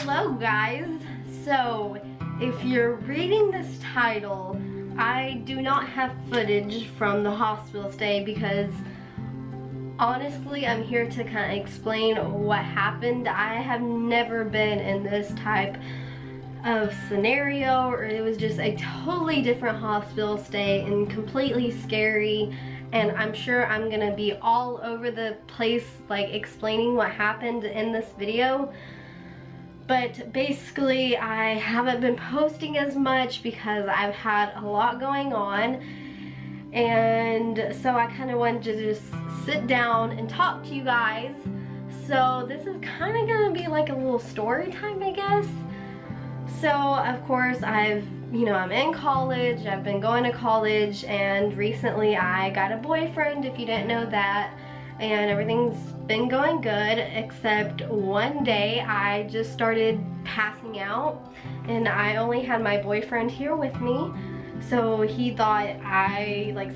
Hello guys. So if you're reading this title, I do not have footage from the hospital stay because honestly I'm here to kind of explain what happened. I have never been in this type of scenario, or it was just a totally different hospital stay and completely scary, and I'm sure I'm gonna be all over the place like explaining what happened in this video. But basically I haven't been posting as much because I've had a lot going on, and so I kind of wanted to just sit down and talk to you guys. So this is kind of gonna be like a little story time, I guess. So of course I'm in college, I've been going to college, and recently I got a boyfriend, if you didn't know that, and everything's been going good, except one day I just started passing out, and I only had my boyfriend here with me, so he thought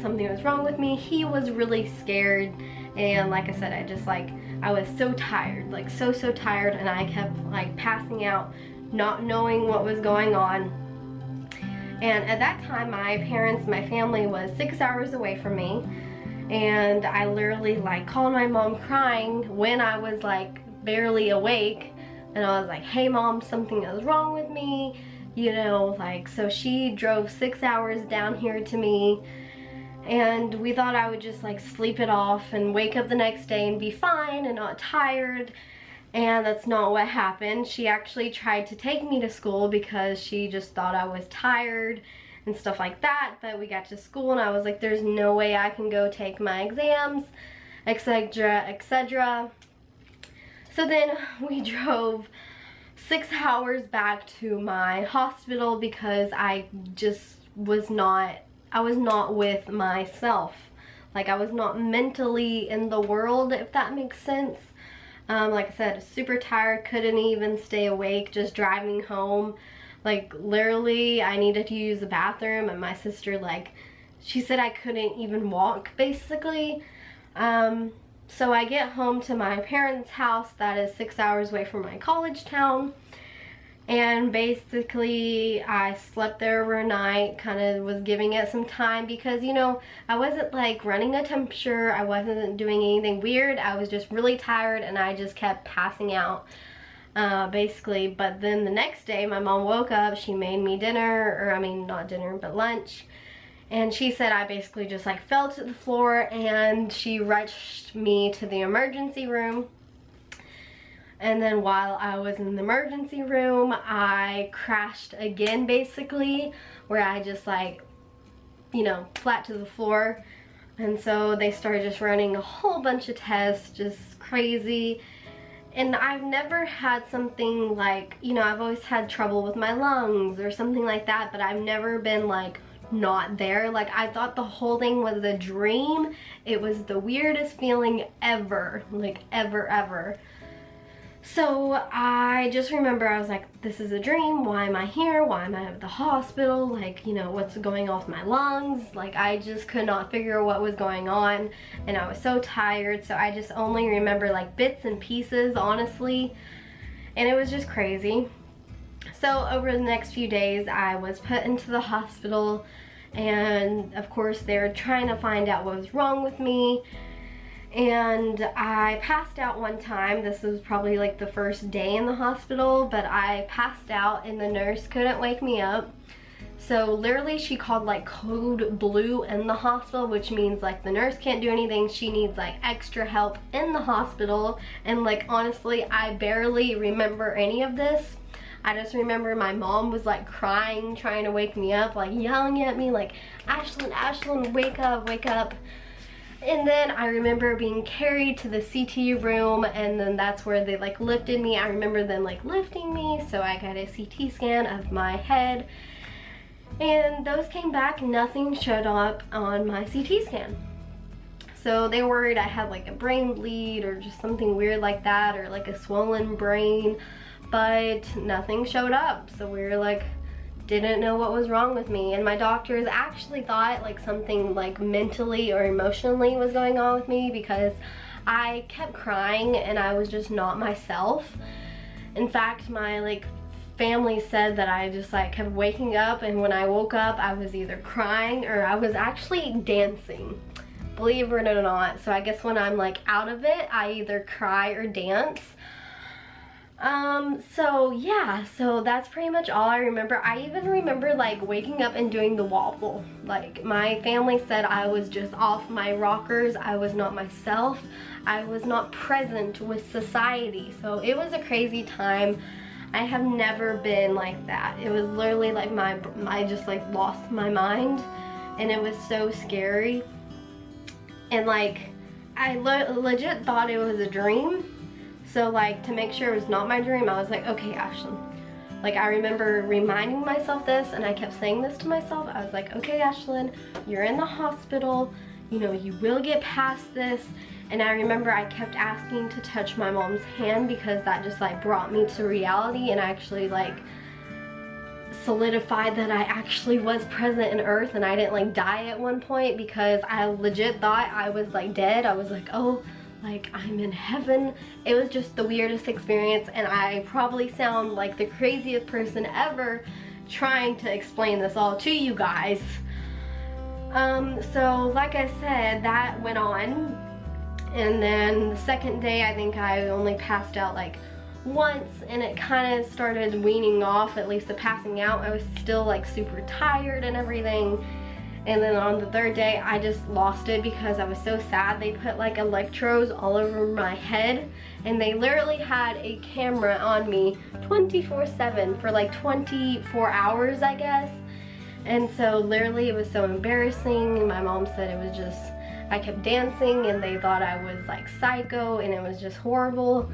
something was wrong with me. He was really scared, and like I said, I was so tired, like so tired, and I kept like passing out, not knowing what was going on. And at that time my family was 6 hours away from me, and I literally like called my mom crying when I was like barely awake, and I was like, hey mom, something is wrong with me, so she drove 6 hours down here to me, and we thought I would just like sleep it off and wake up the next day and be fine and not tired. And that's not what happened. She actually tried to take me to school because she just thought I was tired and stuff like that. But we got to school and I was like, there's no way I can go take my exams, etc, etc. So then we drove 6 hours back to my hospital because I was not with myself. Like I was not mentally in the world, if that makes sense. Like I said, super tired, couldn't even stay awake, just driving home. Like literally I needed to use the bathroom, and my sister, she said I couldn't even walk basically. So I get home to my parents' house that is 6 hours away from my college town, and basically I slept there overnight, kind of was giving it some time because I wasn't like running a temperature, I wasn't doing anything weird, I was just really tired and I just kept passing out basically. But then the next day my mom woke up, she made me dinner, or I mean not dinner but lunch, and she said I basically just like fell to the floor, and she rushed me to the emergency room. And then while I was in the emergency room, I crashed again basically, where I just flat to the floor. And so they started just running a whole bunch of tests, just crazy. And I've never had something like, I've always had trouble with my lungs or something like that, but I've never been like not there. Like I thought the whole thing was a dream. It was the weirdest feeling ever, like ever. So I just remember I was like, this is a dream, why am I here, why am I at the hospital, what's going on with my lungs? Like I just could not figure what was going on, and I was so tired, so I just only remember like bits and pieces, honestly, and it was just crazy. So over the next few days I was put into the hospital, and of course they were trying to find out what was wrong with me. And I passed out one time. This was probably like the first day in the hospital, but I passed out and the nurse couldn't wake me up. So literally she called like code blue in the hospital, which means like the nurse can't do anything. She needs like extra help in the hospital. And like honestly, I barely remember any of this. I just remember my mom was like crying, trying to wake me up, like yelling at me like, Ashlyn, wake up, wake up. And then I remember being carried to the CT room, and then that's where they like lifted me. I remember them like lifting me, so I got a CT scan of my head, and those came back, nothing showed up on my CT scan. So they worried I had like a brain bleed or just something weird like that, or like a swollen brain, but nothing showed up. So we were like, didn't know what was wrong with me, and my doctors actually thought like something like mentally or emotionally was going on with me because I kept crying and I was just not myself. In fact, my like family said that I just like kept waking up, and when I woke up I was either crying or I was actually dancing, believe it or not. So I guess when I'm like out of it, I either cry or dance. So yeah, so that's pretty much all I remember. I even remember like waking up and doing the wobble. Like my family said I was just off my rockers. I was not myself. I was not present with society. So it was a crazy time. I have never been like that. It was literally like I just like lost my mind, and it was so scary. And like I legit thought it was a dream. So like to make sure it was not my dream, I was like, okay, Ashlyn. Like I remember reminding myself this, and I kept saying this to myself. I was like, okay, Ashlyn, you're in the hospital. You know, you will get past this. And I remember I kept asking to touch my mom's hand, because that just like brought me to reality and actually like solidified that I actually was present in earth and I didn't like die at one point, because I legit thought I was like dead. I was like, oh, like I'm in heaven. It was just the weirdest experience, and I probably sound like the craziest person ever trying to explain this all to you guys. So like I said, that went on, and then the second day I think I only passed out like once, and it kind of started weaning off, at least the passing out. I was still like super tired and everything. And then on the third day, I just lost it because I was so sad. They put like electrodes all over my head, and they literally had a camera on me 24/7 for like 24 hours, I guess. And so literally it was so embarrassing. My mom said it was just, I kept dancing and they thought I was like psycho, and it was just horrible.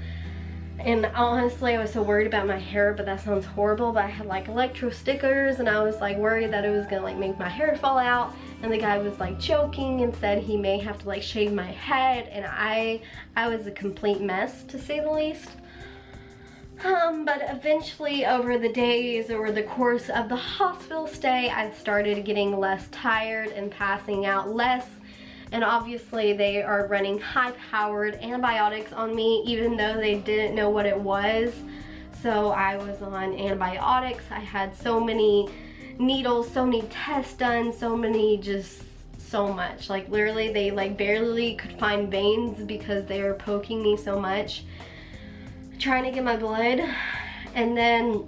And honestly, I was so worried about my hair, but that sounds horrible, but I had like electro stickers, and I was like worried that it was gonna like make my hair fall out. And the guy was like joking and said he may have to like shave my head, and I was a complete mess, to say the least. But eventually over the days, over the course of the hospital stay, I started getting less tired and passing out less. And obviously they are running high-powered antibiotics on me, even though they didn't know what it was. So I was on antibiotics. I had so many needles, so many tests done, so much. Like literally they like barely could find veins because they were poking me so much, trying to get my blood. And then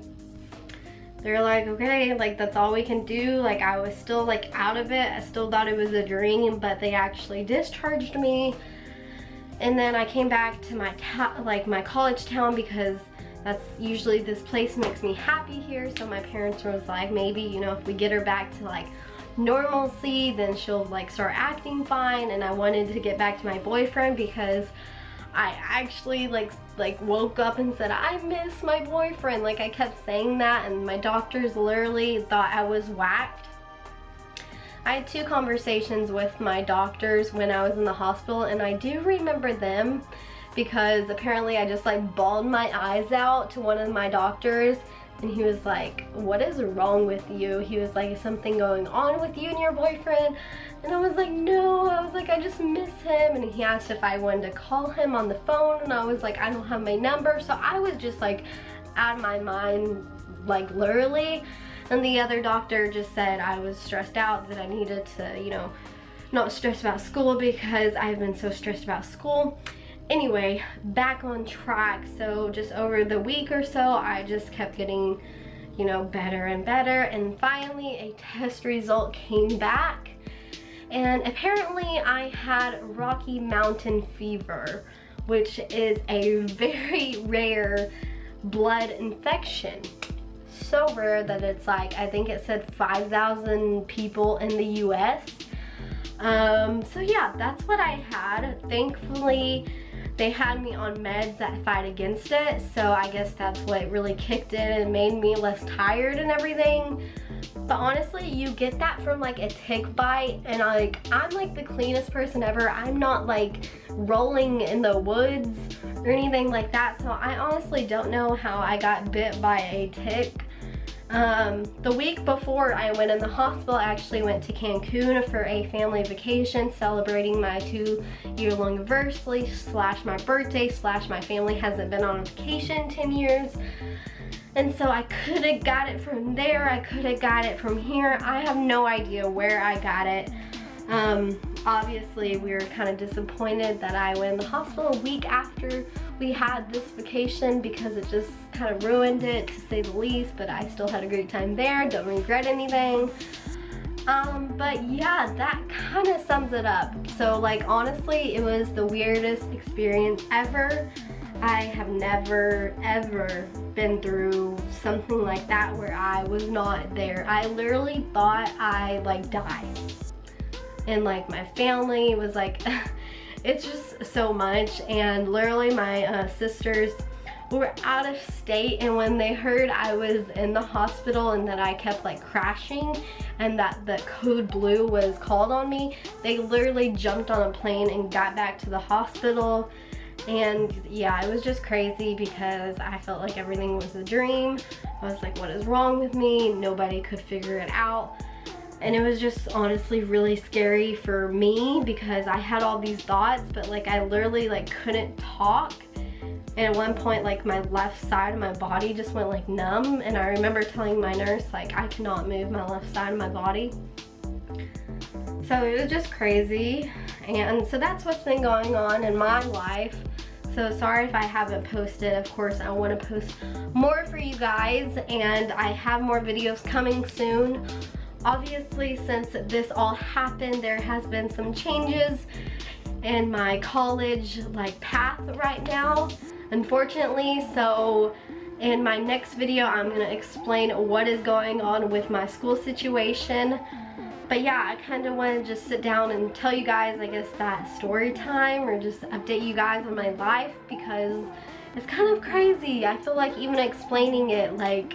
they're like, okay, like that's all we can do. Like I was still like out of it. I still thought it was a dream, but they actually discharged me. And then I came back to my college town, because that's usually, this place makes me happy here. So my parents was like, maybe, you know, if we get her back to like normalcy, then she'll like start acting fine. And I wanted to get back to my boyfriend, because I actually like woke up and said, I miss my boyfriend. Like I kept saying that, and my doctors literally thought I was whacked. I had 2 conversations with my doctors when I was in the hospital, and I do remember them because apparently I just like bawled my eyes out to one of my doctors, and he was like, what is wrong with you? He was like, is something going on with you and your boyfriend? And I was like, no. I was like, I just miss him. And he asked if I wanted to call him on the phone, and I was like, I don't have my number. So I was just like out of my mind, like literally. And the other doctor just said I was stressed out, that I needed to, you know, not stress about school, because I've been so stressed about school. Anyway, back on track. So just over the week or so, I just kept getting, you know, better and better. And finally a test result came back, and apparently I had Rocky Mountain fever, which is a very rare blood infection. So rare that it's like, I think it said 5,000 people in the US. So yeah, that's what I had. Thankfully, they had me on meds that fight against it, so I guess that's what really kicked in and made me less tired and everything. But honestly, you get that from like a tick bite, and I'm like the cleanest person ever. I'm not like rolling in the woods or anything like that, so I honestly don't know how I got bit by a tick. The week before I went in the hospital, I actually went to Cancun for a family vacation celebrating my 2-year-long anniversary / my birthday / my family hasn't been on a vacation in 10 years. And so I could have got it from there, I could have got it from here. I have no idea where I got it. Obviously we were kind of disappointed that I went in the hospital a week after we had this vacation because it just kind of ruined it, to say the least, but I still had a great time there, don't regret anything. But yeah, that kind of sums it up. So like honestly, it was the weirdest experience ever. I have never ever been through something like that where I was not there. I literally thought I like died. And like my family was like, it's just so much. And literally my sisters were out of state, and when they heard I was in the hospital and that I kept like crashing and that the code blue was called on me, they literally jumped on a plane and got back to the hospital. And yeah, it was just crazy because I felt like everything was a dream. I was like, what is wrong with me? Nobody could figure it out. And it was just honestly really scary for me because I had all these thoughts, but like I literally like couldn't talk. And at one point, like my left side of my body just went like numb. And I remember telling my nurse, like, I cannot move my left side of my body. So it was just crazy. And so that's what's been going on in my life. So sorry if I haven't posted. Of course, I want to post more for you guys, and I have more videos coming soon. Obviously, since this all happened, there has been some changes in my college like path right now, unfortunately. So in my next video, I'm going to explain what is going on with my school situation. But yeah, I kind of want to just sit down and tell you guys, I guess, that story time, or just update you guys on my life, because it's kind of crazy. I feel like even explaining it like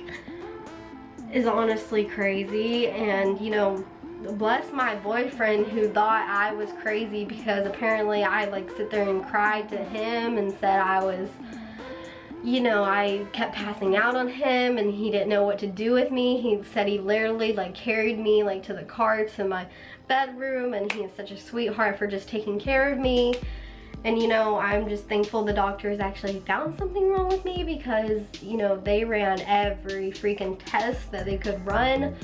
is honestly crazy. And you know, bless my boyfriend who thought I was crazy, because apparently I like sit there and cried to him and said I was, you know, I kept passing out on him and he didn't know what to do with me. He said he literally like carried me like to the car to my bedroom, and he is such a sweetheart for just taking care of me. And you know, I'm just thankful the doctors actually found something wrong with me, because you know, they ran every freaking test that they could run.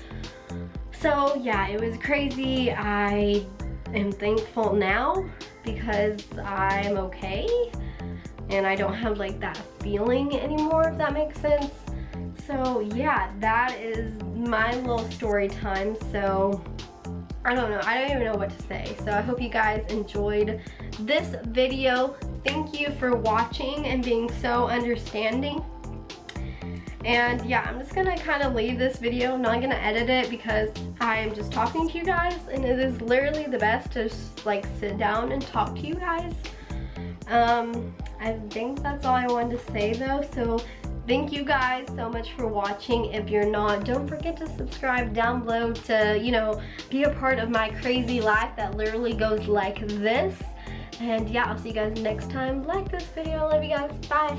So yeah, it was crazy. I am thankful now because I'm okay and I don't have like that feeling anymore, if that makes sense. So yeah, that is my little story time. So I don't know, I don't even know what to say. So I hope you guys enjoyed this video. Thank you for watching and being so understanding. And yeah, I'm just gonna kind of leave this video. I'm not gonna edit it because I'm just talking to you guys, and it is literally the best to just like sit down and talk to you guys. I think that's all I wanted to say though. So thank you guys so much for watching. If you're not, don't forget to subscribe down below to, you know, be a part of my crazy life that literally goes like this. And yeah, I'll see you guys next time. Like this video. I love you guys. Bye.